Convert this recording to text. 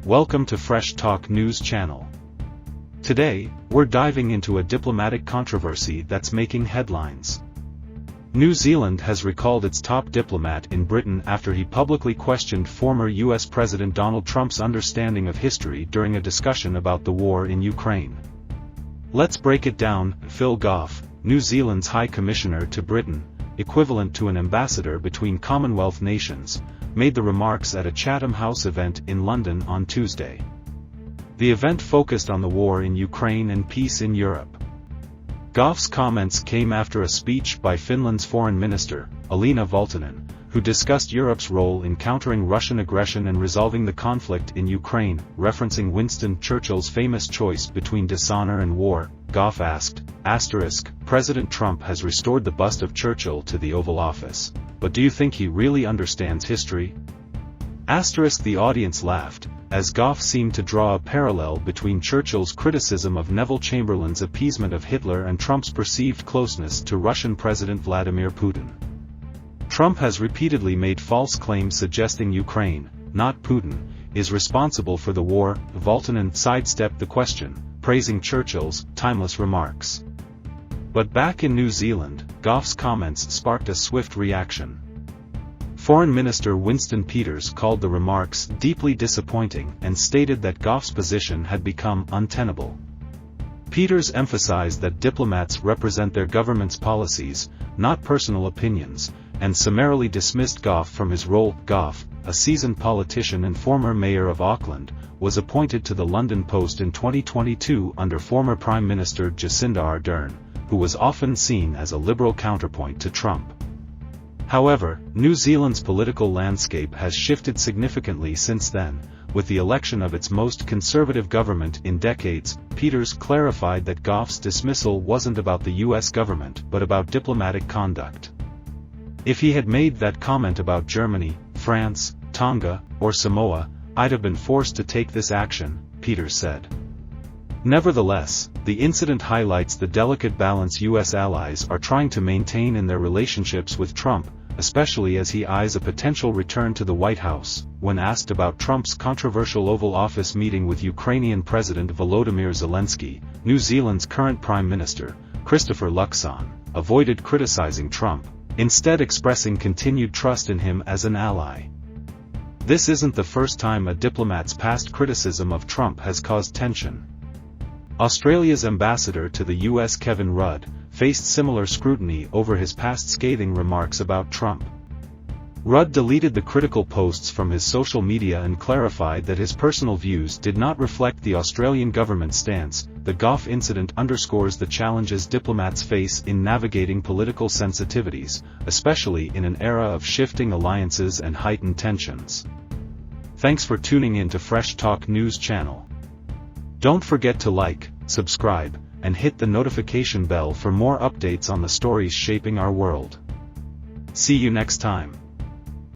Welcome to Fresh Talk News Channel. Today, we're diving into a diplomatic controversy that's making headlines. New Zealand has recalled its top diplomat in Britain after he publicly questioned former US President Donald Trump's understanding of history during a discussion about the war in Ukraine. Let's break it down. Phil Goff, New Zealand's High Commissioner to Britain, equivalent to an ambassador between Commonwealth nations, made the remarks at a Chatham House event in London on Tuesday. The event focused on the war in Ukraine and peace in Europe. Goff's comments came after a speech by Finland's Foreign Minister, Elina Valtonen, who discussed Europe's role in countering Russian aggression and resolving the conflict in Ukraine. Referencing Winston Churchill's famous choice between dishonor and war, Goff asked, President Trump has restored the bust of Churchill to the Oval Office, but do you think he really understands history? The audience laughed, as Goff seemed to draw a parallel between Churchill's criticism of Neville Chamberlain's appeasement of Hitler and Trump's perceived closeness to Russian President Vladimir Putin. Trump has repeatedly made false claims suggesting Ukraine, not Putin, is responsible for the war. Valtonen sidestepped the question, praising Churchill's timeless remarks. But back in New Zealand, Goff's comments sparked a swift reaction. Foreign Minister Winston Peters called the remarks deeply disappointing and stated that Goff's position had become untenable. Peters emphasized that diplomats represent their government's policies, not personal opinions, and summarily dismissed Goff from his role. Goff, a seasoned politician and former mayor of Auckland, was appointed to the London post in 2022 under former Prime Minister Jacinda Ardern, who was often seen as a liberal counterpoint to Trump. However, New Zealand's political landscape has shifted significantly since then. With the election of its most conservative government in decades, Peters clarified that Goff's dismissal wasn't about the US government but about diplomatic conduct. If he had made that comment about Germany, France, Tonga, or Samoa, I'd have been forced to take this action, Peters said. Nevertheless, the incident highlights the delicate balance US allies are trying to maintain in their relationships with Trump, especially as he eyes a potential return to the White House. When asked about Trump's controversial Oval Office meeting with Ukrainian President Volodymyr Zelensky, New Zealand's current Prime Minister, Christopher Luxon, avoided criticizing Trump, instead expressing continued trust in him as an ally. This isn't the first time a diplomat's past criticism of Trump has caused tension. Australia's ambassador to the US, Kevin Rudd, faced similar scrutiny over his past scathing remarks about Trump. Rudd deleted the critical posts from his social media and clarified that his personal views did not reflect the Australian government's stance. The Goff incident underscores the challenges diplomats face in navigating political sensitivities, especially in an era of shifting alliances and heightened tensions. Thanks for tuning in to Fresh Talk News Channel. Don't forget to like, subscribe, and hit the notification bell for more updates on the stories shaping our world. See you next time.